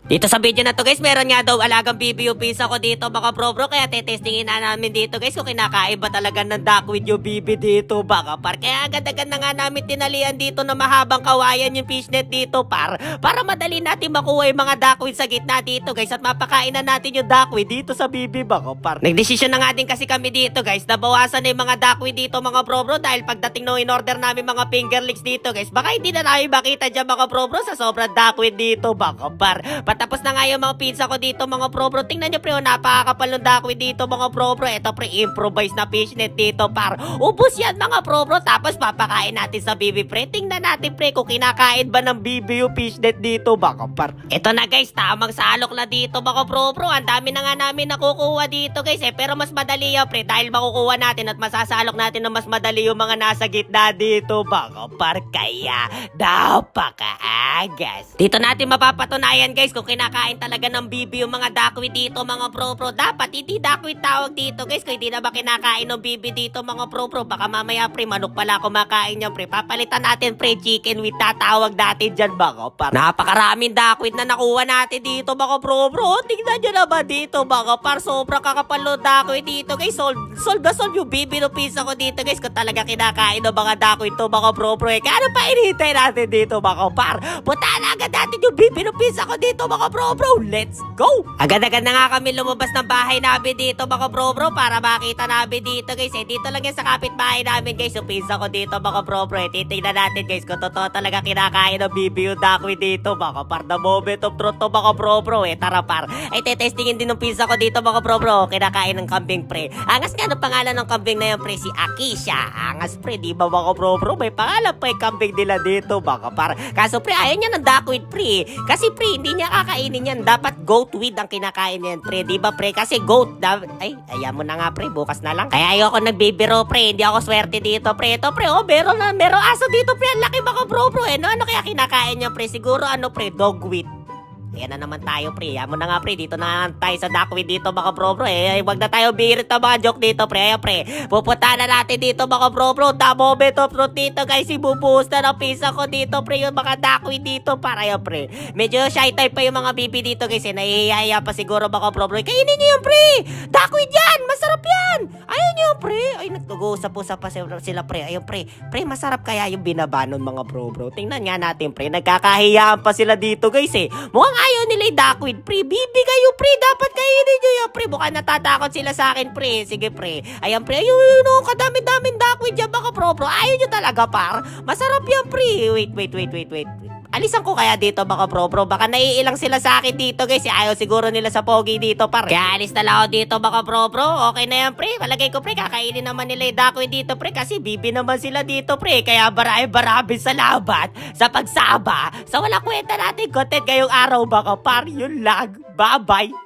Dito sa video na to guys, meron nga daw alagang BBQ pizza ko dito mga bro, kaya tetestingin na namin dito guys kung kinakain ba talaga ng duckweed yung BB dito baka par. Kaya agad-agad na nga namin tinalian dito na mahabang kawayan yung fishnet dito par, para madali natin makuha yung mga duckweed sa gitna dito guys at mapakain na natin yung duckweed dito sa BB baka par. Nagdesisyon na nga din kasi kami dito guys na bawasan na yung mga duckweed dito mga bro, dahil pagdating nung in-order namin mga fingerlings dito guys, baka hindi na namin makita dyan mga bro sa sobrang duckweed dito baka par. Patapos na nga yung mga pizza ko dito mga bro. Tingnan nyo pre, napakakapal ng duckweed dito mga bro. Ito pre, improvise na fishnet dito par. Ubus yan mga bro. Tapos papakain natin sa BB pre. Tingnan natin pre kung kinakain ba ng BB yung fishnet dito baka par. Ito na guys, tamang salok na dito mga bro. Ang dami na nga namin nakukuha dito guys pero mas madali yan pre dahil makukuha natin at masasalok natin na mas madali yung mga nasa gitna dito baka par. Kaya napakaagas. Dito natin mapapatunayan guys kung kinakain talaga ng BB yung mga duckweed dito mga bro. Dapat hindi duckweed tawag dito guys kung hindi na ba kinakain ng BB dito mga bro. Baka mamaya pre manok pala kumakain yan pre. Papalitan natin pre chicken with tatawag natin dyan mga par. Napakaraming duckweed na nakuha natin dito mga bro. Tingnan nyo naman dito mga par. Sobrang kakapalo duckweed dito guys. Sold yung BB no pizza ko dito guys kung talaga kinakain ng mga duckweed to mga bro. Kaya ano pa inihintay natin dito mga par? Punta na agad natin yung BB no pizza ko dito mga bro. Let's go! Agad-agad na nga kami lumabas ng bahay namin dito mga bro para makita namin dito guys. Dito lang yan sa kapitbahay namin guys yung pizza ko dito mga bro. Titignan natin guys kung totoo talaga kinakain ng BB yung duckweed dito mga par. The moment of truth to mga bro. Tara par. Tetestingin din ng pizza ko dito mga bro. Kinakain ng kambing pre. Angas nga ng pangalan ng kambing na yun pre, si Akisha. Angas pre, di ba mga bro? May pangalan pa yung kambing nila dito mga par. Kaso pre, ayaw niya ng duckweed pre. Kasi pre, hindi niya kakainin yan. Dapat goatweed ang kinakain niyan pre. Di ba pre? Kasi goat. Ayan mo na nga pre, bukas na lang. Kaya ayoko nagbibiro pre. Hindi ako swerte dito pre. Ito pre, meron aso dito pre. Ang laki mga bro. Ano kaya kinakain niya pre? Siguro pre, dogweed. Ayan na naman tayo pre. Ayan mo na nga pre. Dito na tayo sa duckweed dito mga bro. Wag na tayo birit na mga joke dito pre. Ayan pre. Pupunta na natin dito mga bro. The moment of truth dito guys. Ibubuhos na ng pizza ko dito pre. Yung mga duckweed dito para yan pre. Medyo shy type pa yung mga bibi dito guys. Nahihiyaya pa siguro mga bro. Kainin nyo yun pre. Duckweed yan. Masarap yan. Ayun nyo pre. Ay nag-uusap-usap pa sila pre. Ayun pre. Pre masarap kaya yung binabanon mga bro. Tingnan nga natin pre. Nagkakahiyaan pa sila dito guys Mukhang ayaw nila yung duckweed pre. Bibi kayo pre. Dapat kainin nyo yan pre. Mukhang natatakot sila sa akin pre. Sige pre. Ayan pre. Ayun kadami-daming duckweed yan mga bro. Ayaw nyo talaga par. Masarap yan pre. Wait. Alisan ko kaya dito mga bro. Baka naiilang sila sa akin dito guys. Ayaw siguro nila sa pogi dito par. Kaya alis na lang ako dito mga bro. Okay na yan pre. Palagay ko pre. Kakainin naman nila yung duckweed dito pre. Kasi bibi naman sila dito pre. Kaya maraming salamat sa pagsama. Sa walang kwenta natin content ngayong araw mga par. Yun lang. Bye bye.